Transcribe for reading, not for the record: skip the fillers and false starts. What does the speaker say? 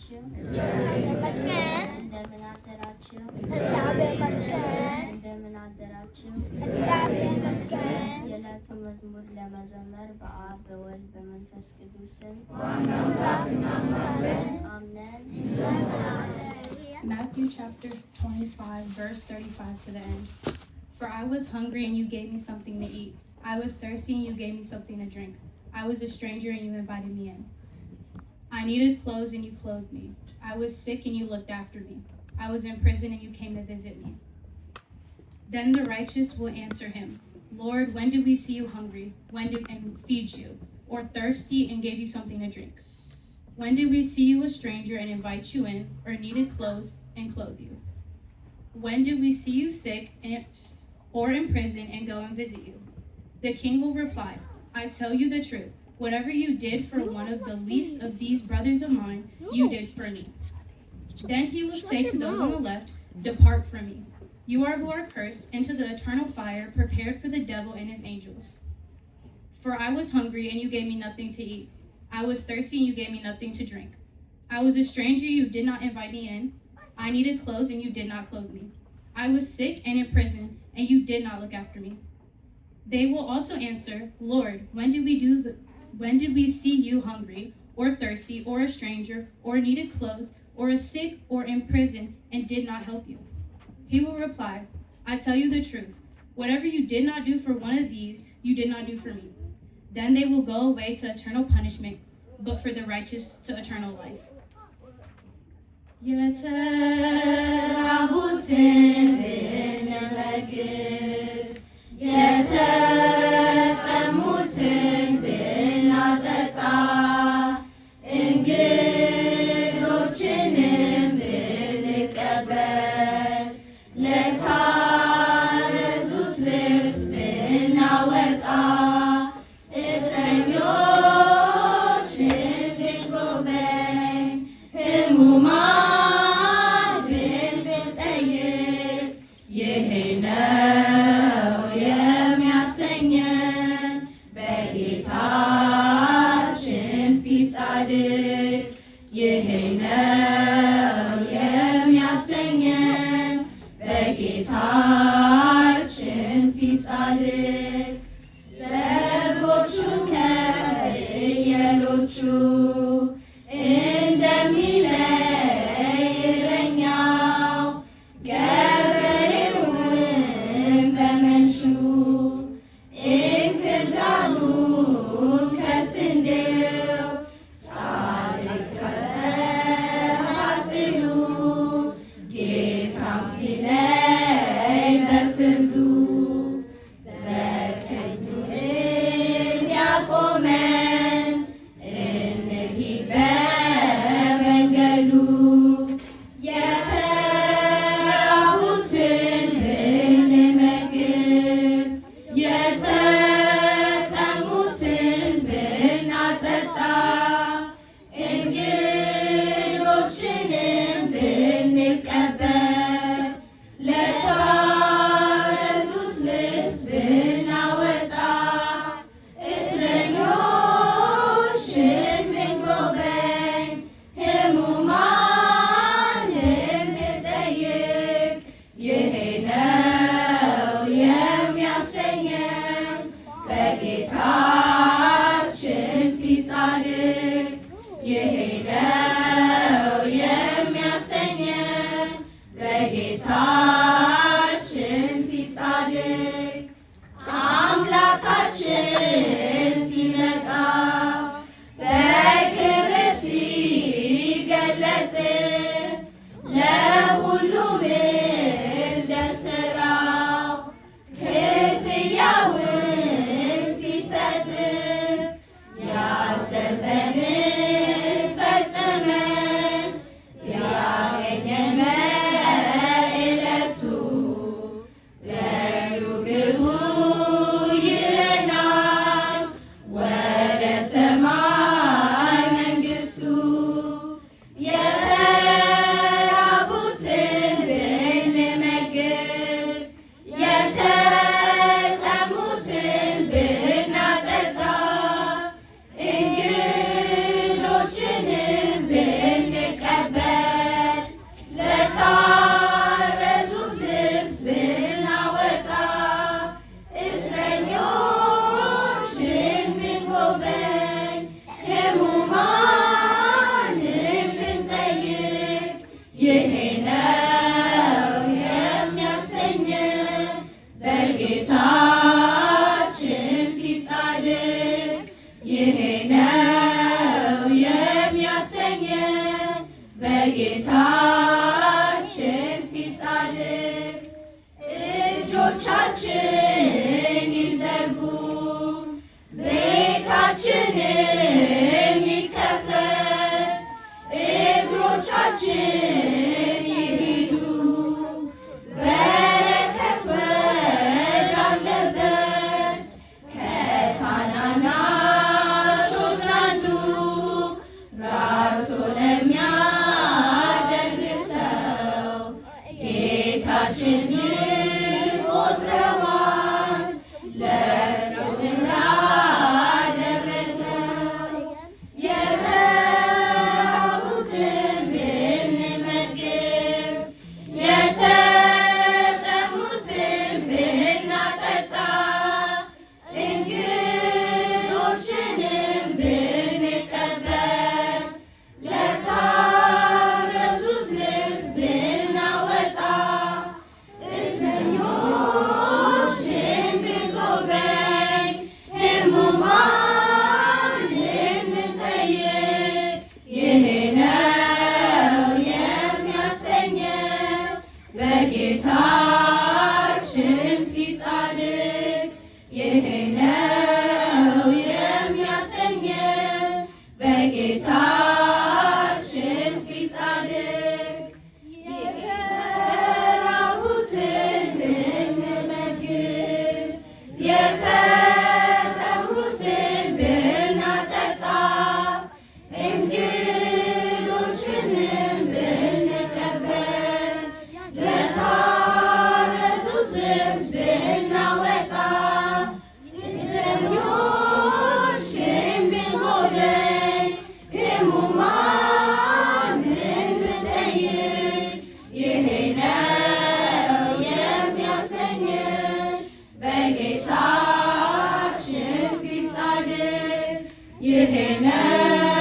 አደራችሁ? እንደምን አደራችሁ? እንደምን አደራችሁ? የዕለቱ መዝሙር ለመዘመር በአብ በወልድ በመንፈስ ቅዱስ ስም አምነን Matthew chapter 25, verse 35 to the end. For I was hungry and you gave me something to eat. I was thirsty and you gave me something to drink. I was a stranger and you invited me in. I needed clothes and you clothed me. I was sick and you looked after me. I was in prison and you came to visit me. Then the righteous will answer him, Lord, when did we see you hungry and feed you, or thirsty and gave you something to drink? When did we see you a stranger and invite you in, or needed clothes and clothe you? When did we see you sick or in prison and go and visit you? The king will reply, I tell you the truth. Whatever you did for one of the least of these brothers of mine, you did for me. Then he will say to those on the left, Depart from me. You are who are cursed into the eternal fire prepared for the devil and his angels. For I was hungry and you gave me nothing to eat. I was thirsty and you gave me nothing to drink. I was a stranger, you did not invite me in. I needed clothes and you did not clothe me. I was sick and in prison and you did not look after me. They will also answer, Lord, when did we see you hungry or thirsty or a stranger or needed clothes or sick or in prison and did not help you? He will reply, I tell you the truth. Whatever you did not do for one of these, you did not do for me. Then they will go away to eternal punishment, but for the righteous to eternal life. የተራቡትን ብንመግብ የተጠሙትን ብናጠጣ እንግዶችንም ብንቀበል ለታረዙት ልብስ ብናወጣ እስረኞችን ብንጎበኝ ሕሙማን ብንጠይቅ ይህ ነው የሚያሰኘን በጌታችን ፊት ጻድቅ። ይህ ነው የሚያሰኘን በጌታችን ፊት ጻድቅ። በጎቹ ከፍየሎቹ እንደሚለይ እረኛው ገበሬውን በመንሹ እንክርዳዱን ከስንዴው ጻድቅ ከኃጥኡ ጌታም ሲለይ በፍርዱ በቀኙ እንዲያቆመን እንሂድ በመንገዱ። የተራቡትን ብንመግብ የተጠሙትን ብናጠጣ እንግዶችንም ብንቀበል ለታረዙት ልብስ ብናወጣ እስረኞችን ብንጎበኝ ሕሙማንን ብንጠይቅ ይህ ነው የሚያሰኘን በጌታችን ፊት ጻድቅ። ይህ ነው የሚያሰኘን በጌታችን ፊት ጻድቅ። አምላካችን ሲመጣ በክብር ሲገለጥ ለሁሉም እንደ ሥራው ክፍያውን ሲሰጥ ያዘዘንን ፈጽመን ያገኘን በዕለቱ የሚያሰኘን በጌታችን ፊት ጻድቅ እጆቻችን ይዘርጉ ቤታችንም ይከፈት እግሮቻችን ይሂዱ በረከት ወዳለበት ከታናናሾች አንዱ ራርቶ ለሚያደርግ ሰው ጌታችን ይቆጥረዋል ለእርሱ እንዳደረገው። የተራቡትን ብንመግብ የተጠሙትን ብናጠጣ እንግዶችንም ብንቀበል ለታረዙት ልብስ ብናወጣ እስረኞችን ብንጎበኝ ሕሙማን ብንጠይቅ ይህ ነው የሚያሰኘው በጌታችን ፊት ጻድቅ። ይህ ነው የሚያሰኘው በጌታችን ፊት ጻድቅ። የተራቡትን ብንመግብ የተጠሙትን ብናጠጣ እንግዶችንም ብንቀበል ለታረዙት ልብስ ብናወጣ እስረኞችን ብንጎበኝ ሕሙማን ብንጠይቅ ይህ ነው የሚያሰኘን በጌታችን ፊት ጻድቅ። ይህ ነው